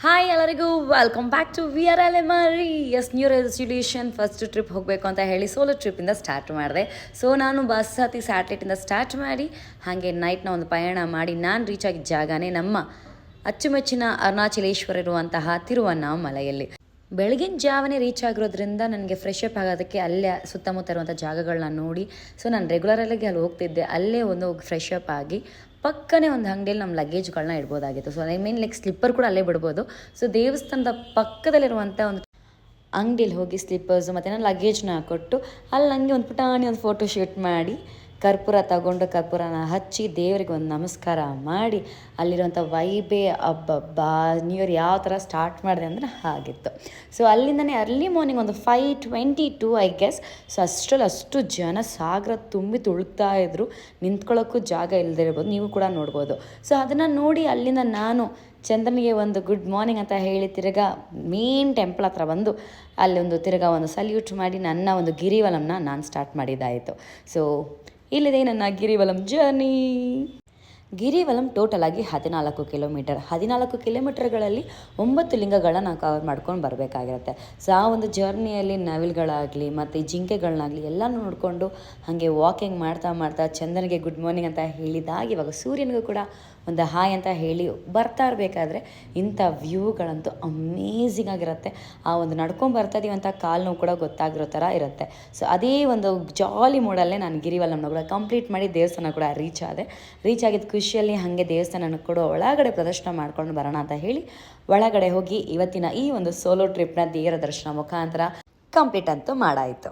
Hi ಎಲ್ಲರಿಗೂ welcome back to V R L M R S new resolution first trip ಹೋಗಬೇಕು ಅಂತ ಹೇಳಿ solo ಟ್ರಿಪ್ಪಿಂದ ಸ್ಟಾರ್ಟ್ ಮಾಡಿದೆ. ಸೊ ನಾನು ಬಸ್ ಹತ್ತಿ ಸ್ಯಾಟಲೈಟಿಂದ ಸ್ಟಾರ್ಟ್ ಮಾಡಿ ಹಾಗೆ ನೈಟ್ನ ಒಂದು ಪಯಣ ಮಾಡಿ ನಾನು ರೀಚ್ ಆಗಿದ್ದ ಜಾಗನೇ ನಮ್ಮ ಅಚ್ಚುಮೆಚ್ಚಿನ ಅರುಣಾಚಲೇಶ್ವರ ಇರುವಂತಹ ತಿರುವಣ್ಣಾಮಲೆಯಲ್ಲಿ. ಬೆಳಗಿನ ಜಾವನೇ ರೀಚ್ ಆಗಿರೋದ್ರಿಂದ ನನಗೆ ಫ್ರೆಶ್ ಅಪ್ ಆಗೋದಕ್ಕೆ ಅಲ್ಲೇ ಸುತ್ತಮುತ್ತ ಇರುವಂಥ ಜಾಗಗಳನ್ನ ನೋಡಿ, ಸೊ ನಾನು ರೆಗ್ಯುಲರಾಗಿ ಅಲ್ಲಿ ಹೋಗ್ತಿದ್ದೆ. ಅಲ್ಲೇ ಒಂದು ಫ್ರೆಶ್ ಅಪ್ ಆಗಿ ಪಕ್ಕನೇ ಒಂದು ಅಂಗಡಿಯಲ್ಲಿ ನಮ್ಮ ಲಗೇಜ್ಗಳನ್ನ ಇಡ್ಬೋದಾಗಿತ್ತು. So I mean like slipper ಕೂಡ ಅಲ್ಲೇ ಬಿಡ್ಬೋದು. ಸೊ ದೇವಸ್ಥಾನದ ಪಕ್ಕದಲ್ಲಿರುವಂಥ ಒಂದು ಅಂಗಡಿಯಲ್ಲಿ ಹೋಗಿ ಸ್ಲಿಪ್ಪರ್ಸು ಮತ್ತು ನಾನು ಲಗೇಜ್ನ ಕೊಟ್ಟು ಅಲ್ಲಿ ನನಗೆ ಒಂದು ಪುಟಾಣಿ ಒಂದು ಫೋಟೋ ಶೂಟ್ ಮಾಡಿ ಕರ್ಪೂರ ತಗೊಂಡು ಕರ್ಪೂರನ ಹಚ್ಚಿ ದೇವರಿಗೆ ಒಂದು ನಮಸ್ಕಾರ ಮಾಡಿ ಅಲ್ಲಿರುವಂಥ ವೈಬೇ ಹಬ್ಬ ನ್ಯೂ ಇಯರ್ ಯಾವ ಥರ ಸ್ಟಾರ್ಟ್ ಮಾಡಿದೆ ಅಂದರೆ ಹಾಗಿತ್ತು. ಸೊ ಅಲ್ಲಿಂದನೇ ಅರ್ಲಿ ಮಾರ್ನಿಂಗ್ ಒಂದು 5:22 ಐ ಗೆಸ್. ಸೊ ಅಷ್ಟರಲ್ಲಿ ಅಷ್ಟು ಜನ ಸಾಗರ ತುಂಬಿ ತುಳುಕ್ತಾ ಇದ್ರು, ನಿಂತ್ಕೊಳ್ಳೋಕ್ಕೂ ಜಾಗ ಇಲ್ಲದೆ ಇರ್ಬೋದು, ನೀವು ಕೂಡ ನೋಡ್ಬೋದು. ಸೊ ಅದನ್ನು ನೋಡಿ ಅಲ್ಲಿಂದ ನಾನು ಚಂದ್ರನಿಗೆ ಒಂದು ಗುಡ್ ಮಾರ್ನಿಂಗ್ ಅಂತ ಹೇಳಿ ತಿರ್ಗಾ ಮೇನ್ ಟೆಂಪಲ್ ಹತ್ರ ಬಂದು ಅಲ್ಲೊಂದು ತಿರ್ಗಾ ಒಂದು ಸಲ್ಯೂಟ್ ಮಾಡಿ ನನ್ನ ಒಂದು ಗಿರಿವಲಂನ ನಾನು ಸ್ಟಾರ್ಟ್ ಮಾಡಿದ್ದಾಯಿತು. ಸೊ ಇಲ್ಲಿದೆ ನನ್ನ ಗಿರಿವಲಂ ಜರ್ನಿ. ಗಿರಿವಲಂ ಟೋಟಲಾಗಿ 14 ಕಿಲೋಮೀಟರ್. 14 ಕಿಲೋಮೀಟರ್ಗಳಲ್ಲಿ 9 ಲಿಂಗಗಳನ್ನ ನಾವು ಕವರ್ ಮಾಡ್ಕೊಂಡು ಬರಬೇಕಾಗಿರುತ್ತೆ. ಸೊ ಆ ಒಂದು ಜರ್ನಿಯಲ್ಲಿ ನವಿಲುಗಳಾಗಲಿ ಮತ್ತು ಜಿಂಕೆಗಳನ್ನಾಗಲಿ ಎಲ್ಲನೂ ನೋಡಿಕೊಂಡು ಹಾಗೆ ವಾಕಿಂಗ್ ಮಾಡ್ತಾ ಮಾಡ್ತಾ ಚಂದನಿಗೆ ಗುಡ್ ಮಾರ್ನಿಂಗ್ ಅಂತ ಹೇಳಿದಾಗ ಇವಾಗ ಸೂರ್ಯನಿಗೂ ಕೂಡ ಒಂದು ಹಾಯ್ ಅಂತ ಹೇಳಿ ಬರ್ತಾ ಇರಬೇಕಾದ್ರೆ ಇಂಥ ವ್ಯೂಗಳಂತೂ ಅಮೇಝಿಂಗ್ ಆಗಿರುತ್ತೆ. ಆ ಒಂದು ನಡ್ಕೊಂಡು ಬರ್ತಾ ಇದೀವಿ ಅಂತ ಕಾಲು ನೋವು ಕೂಡ ಗೊತ್ತಾಗಿರೋ ಥರ ಇರುತ್ತೆ. ಸೊ ಅದೇ ಒಂದು ಜಾಲಿ ಮೂಡಲ್ಲೇ ನಾನು ಗಿರಿವಲಂನ ಕೂಡ ಕಂಪ್ಲೀಟ್ ಮಾಡಿ ದೇವಸ್ಥಾನ ಕೂಡ ರೀಚ್ ಆಗಿದ್ದ ಖುಷಿಯಲ್ಲಿ ಹಾಗೆ ದೇವಸ್ಥಾನ ಕೂಡ ಒಳಗಡೆ ಪ್ರದರ್ಶನ ಮಾಡ್ಕೊಂಡು ಬರೋಣ ಅಂತ ಹೇಳಿ ಒಳಗಡೆ ಹೋಗಿ ಇವತ್ತಿನ ಈ ಒಂದು ಸೋಲೋ ಟ್ರಿಪ್ನ ದೇವರ ದರ್ಶನ ಮುಖಾಂತರ ಕಂಪ್ಲೀಟ್ ಅಂತೂ ಮಾಡಾಯಿತು.